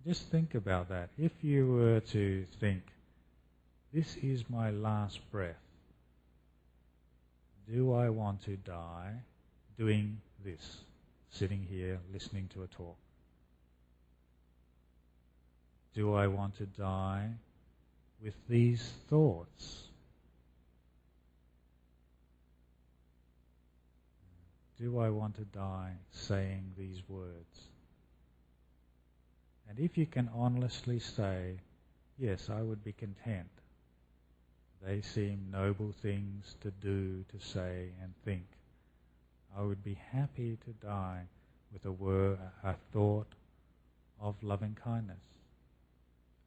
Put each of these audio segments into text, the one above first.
Just think about that. If you were to think, this is my last breath, do I want to die doing this, sitting here listening to a talk? Do I want to die with these thoughts? Do I want to die saying these words? And if you can honestly say, yes, I would be content. They seem noble things to do, to say and think. I would be happy to die with a thought of loving kindness.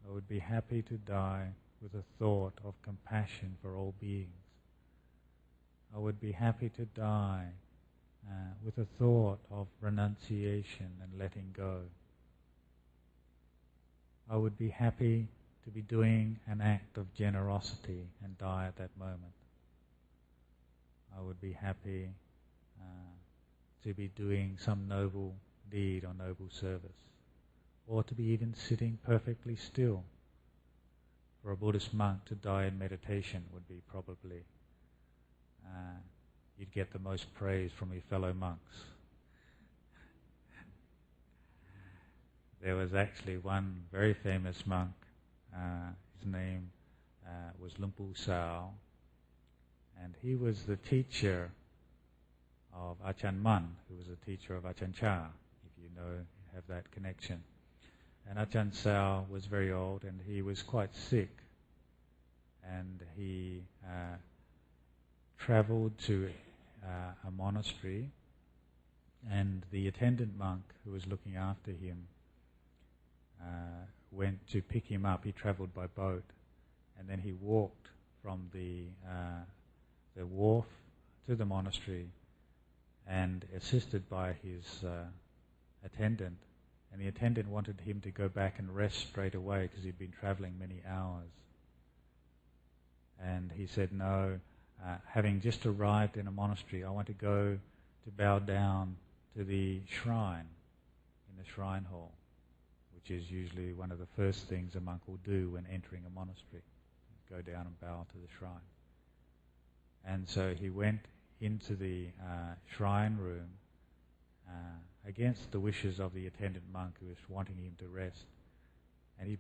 I would be happy to die with a thought of compassion for all beings. I would be happy to die with a thought of renunciation and letting go. I would be happy to be doing an act of generosity and die at that moment. I would be happy to be doing some noble deed or noble service, or to be even sitting perfectly still. For a Buddhist monk to die in meditation would be probably, you'd get the most praise from your fellow monks. There was actually one very famous monk, his name was Lumpu Sao, and he was the teacher of Ajahn Mun, who was a teacher of Ajahn Chah, if you know, have that connection. And Ajahn Sao was very old and he was quite sick, and he travelled to a monastery, and the attendant monk who was looking after him went to pick him up. He travelled by boat, and then he walked from the wharf to the monastery, and assisted by his attendant. And the attendant wanted him to go back and rest straight away because he'd been travelling many hours. And he said, no, having just arrived in a monastery, I want to go to bow down to the shrine, in the shrine hall, which is usually one of the first things a monk will do when entering a monastery, go down and bow to the shrine. And so he went into the shrine room against the wishes of the attendant monk who was wanting him to rest. And he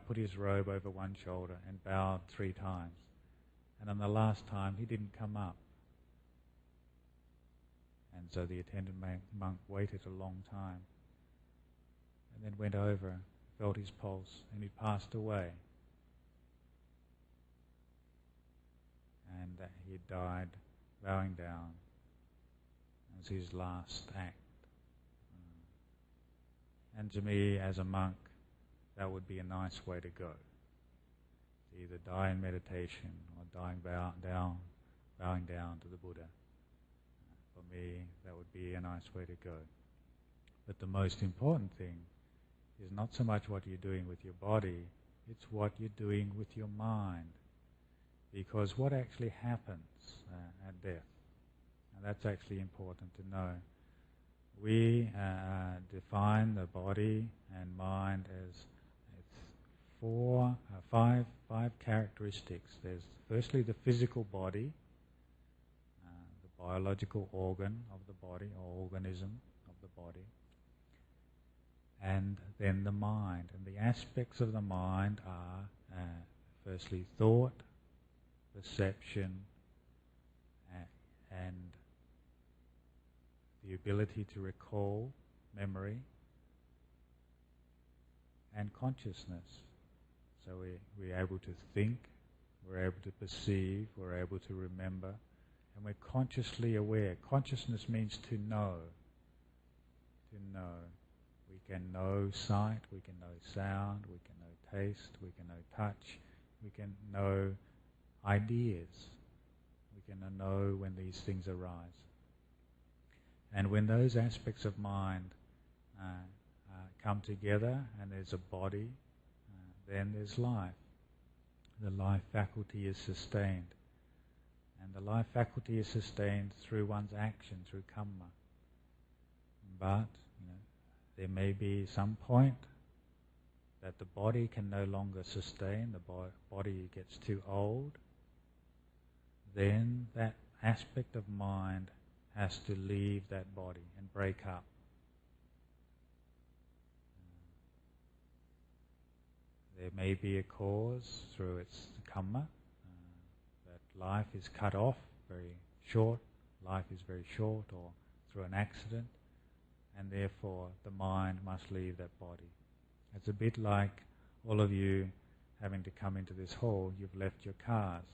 put his robe over one shoulder and bowed 3 times. And on the last time he didn't come up. And so the attendant monk waited a long time, and then went over, felt his pulse, and he passed away. And he had died bowing down. It was his last act. And to me, as a monk, that would be a nice way to go. To either die in meditation or bowing down to the Buddha. For me, that would be a nice way to go. But the most important thing is not so much what you're doing with your body, it's what you're doing with your mind. Because what actually happens at death, and that's actually important to know. We define the body and mind as five characteristics. There's firstly the physical body, the biological organ of the body, or organism of the body, and then the mind. And the aspects of the mind are firstly thought, perception, and the ability to recall, memory, and consciousness. So we're able to think, we're able to perceive, we're able to remember, and we're consciously aware. Consciousness means to know. To know. We can know sight, we can know sound, we can know taste, we can know touch, we can know ideas. We can know when these things arise. And when those aspects of mind come together and there's a body, then there's life. The life faculty is sustained. And the life faculty is sustained through one's action, through karma. But there may be some point that the body can no longer sustain, the body gets too old, then that aspect of mind has to leave that body and break up. There may be a cause through its karma, that life is cut off very short, life is very short, or through an accident, and therefore the mind must leave that body. It's a bit like all of you having to come into this hall. You've left your cars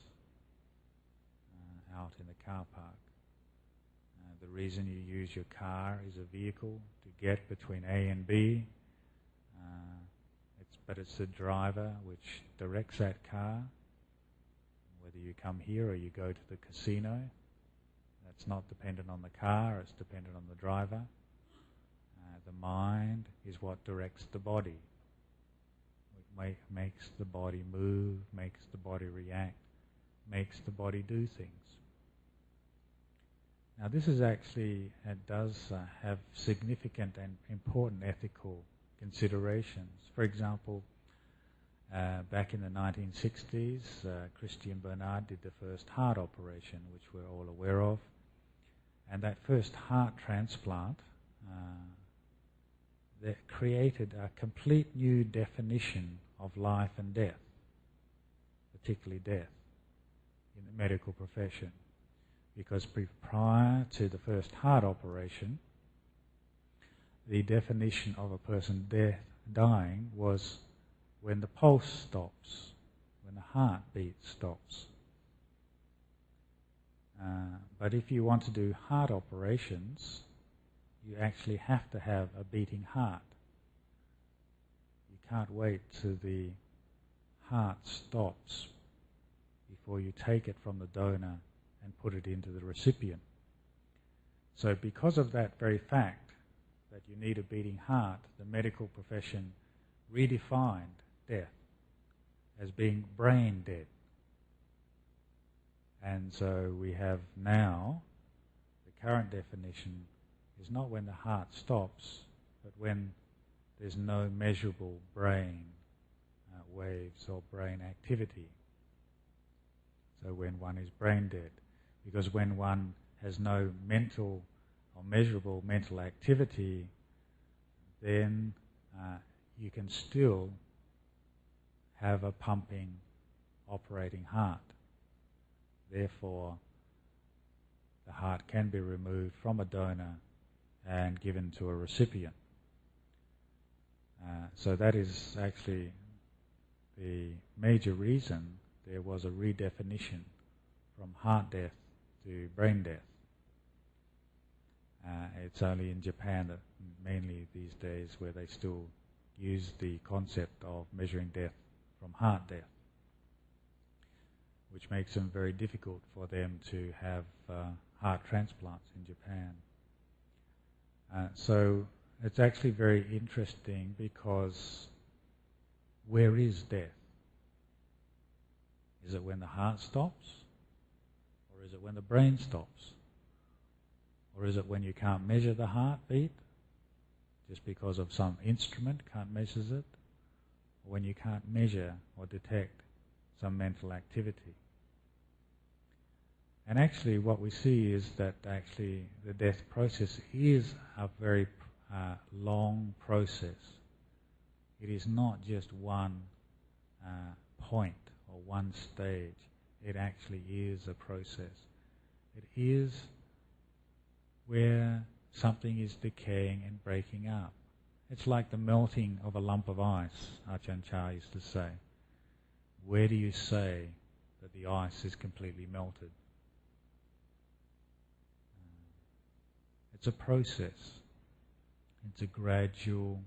out in the car park. The reason you use your car is a vehicle to get between A and B, but it's the driver which directs that car. Whether you come here or you go to the casino, that's not dependent on the car, it's dependent on the driver. The mind is what directs the body. It makes the body move, makes the body react, makes the body do things. Now this is actually, it does have significant and important ethical considerations. For example, back in the 1960s, Christian Bernard did the first heart operation, which we're all aware of. And that first heart transplant that created a complete new definition of life and death, particularly death, in the medical profession. Because prior to the first heart operation, the definition of a person dying was when the pulse stops, when the heartbeat stops. But if you want to do heart operations, you actually have to have a beating heart. You can't wait till the heart stops before you take it from the donor and put it into the recipient. So because of that very fact, that you need a beating heart, the medical profession redefined death as being brain dead. And so we have now, the current definition is not when the heart stops, but when there's no measurable brain waves or brain activity. So when one is brain dead. Because when one has no mental or measurable mental activity, then you can still have a pumping, operating heart. Therefore, the heart can be removed from a donor and given to a recipient. So that is actually the major reason there was a redefinition from heart death to brain death. It's only in Japan that mainly these days where they still use the concept of measuring death from heart death, which makes them very difficult for them to have heart transplants in Japan. So it's actually very interesting because where is death? Is it when the heart stops? Or is it when the brain stops? Or is it when you can't measure the heartbeat just because of some instrument can't measure it? Or when you can't measure or detect some mental activity? And actually what we see is that actually the death process is a very long process. It is not just one point or one stage. It actually is a process. It is where something is decaying and breaking up. It's like the melting of a lump of ice, Ajahn Chah used to say. Where do you say that the ice is completely melted? It's a process. It's a gradual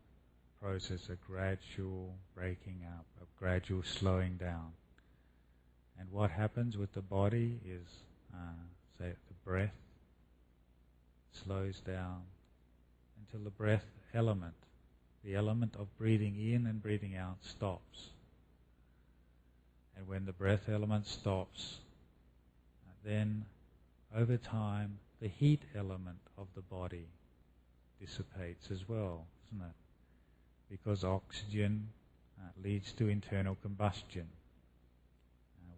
process, a gradual breaking up, a gradual slowing down. And what happens with the body is, say, the breath slows down until the breath element, the element of breathing in and breathing out, stops. And when the breath element stops, then over time the heat element of the body dissipates as well, isn't it? Because oxygen leads to internal combustion.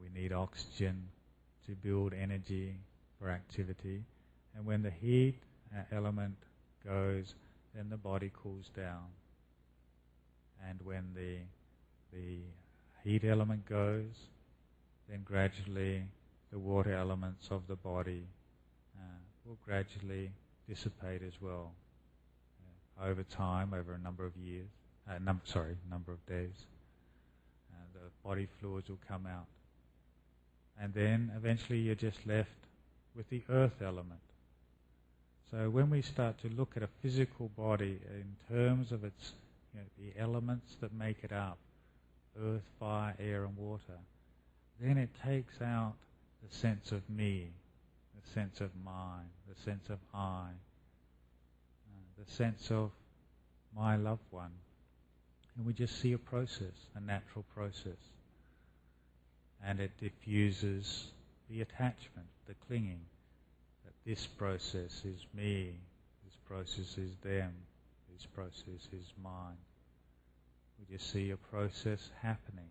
We need oxygen to build energy for activity, and when the heat element goes, then the body cools down. And when the heat element goes, then gradually the water elements of the body will gradually dissipate as well. Over time, over a number of years, number of days, the body fluids will come out. And then eventually you're just left with the earth element. So when we start to look at a physical body in terms of its, the elements that make it up, earth, fire, air and water, then it takes out the sense of me, the sense of mine, the sense of I, the sense of my loved one. And we just see a process, a natural process. And it diffuses the attachment, the clinging, that this process is me, this process is them, this process is mine. We just see a process happening.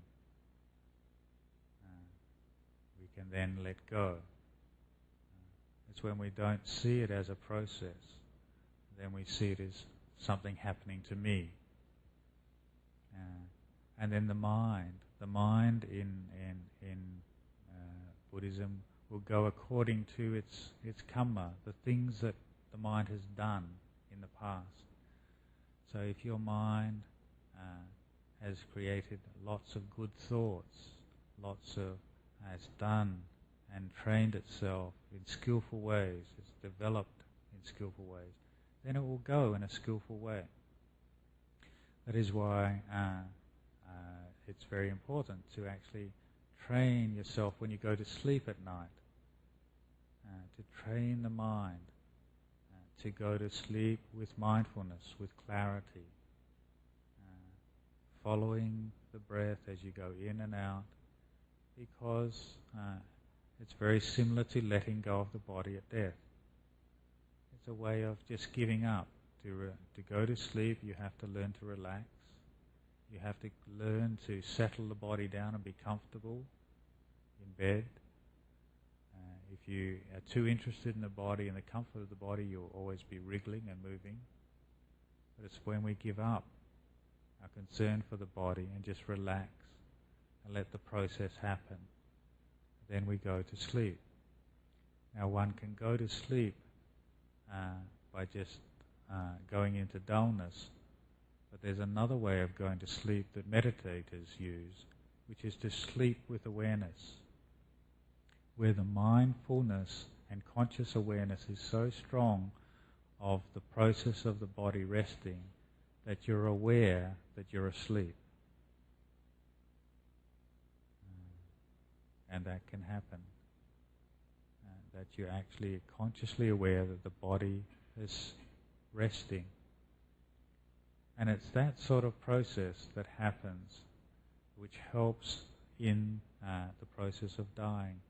We can then let go. It's when we don't see it as a process, then we see it as something happening to me. And then the mind in Buddhism will go according to its karma, the things that the mind has done in the past. So if your mind has created lots of good thoughts, has done and trained itself in skillful ways, it's developed in skillful ways, then it will go in a skillful way. That is why it's very important to actually train yourself when you go to sleep at night, to train the mind to go to sleep with mindfulness, with clarity, following the breath as you go in and out, because it's very similar to letting go of the body at death. It's a way of just giving up. To go to sleep, you have to learn to relax. You have to learn to settle the body down and be comfortable in bed. If you are too interested in the body and the comfort of the body, you'll always be wriggling and moving. But it's when we give up our concern for the body and just relax and let the process happen, then we go to sleep. Now one can go to sleep by just going into dullness, but there's another way of going to sleep that meditators use, which is to sleep with awareness, where the mindfulness and conscious awareness is so strong of the process of the body resting that you're aware that you're asleep. And that can happen. That you're actually consciously aware that the body is resting. And it's that sort of process that happens which helps in the process of dying.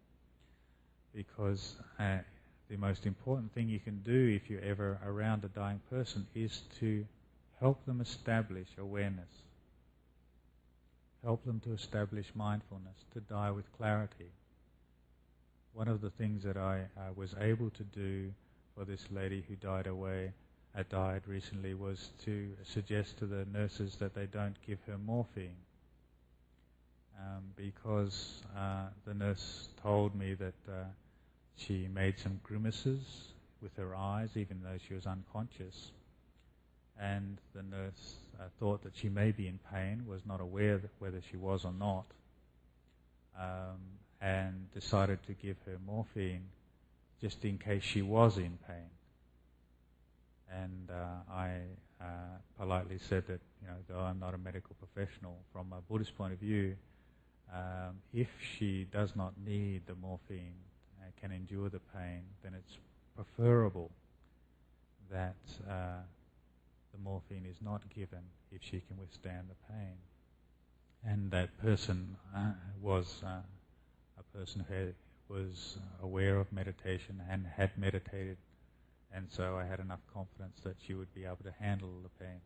Because the most important thing you can do if you're ever around a dying person is to help them establish awareness. Help them to establish mindfulness, to die with clarity. One of the things that I was able to do for this lady who died recently was to suggest to the nurses that they don't give her morphine. Because the nurse told me that she made some grimaces with her eyes even though she was unconscious. And the nurse thought that she may be in pain, was not aware that whether she was or not, and decided to give her morphine just in case she was in pain. And I politely said that, though I'm not a medical professional, from a Buddhist point of view, if she does not need the morphine and can endure the pain, then it's preferable that the morphine is not given if she can withstand the pain. And that person was a person who was aware of meditation and had meditated, and so I had enough confidence that she would be able to handle the pain.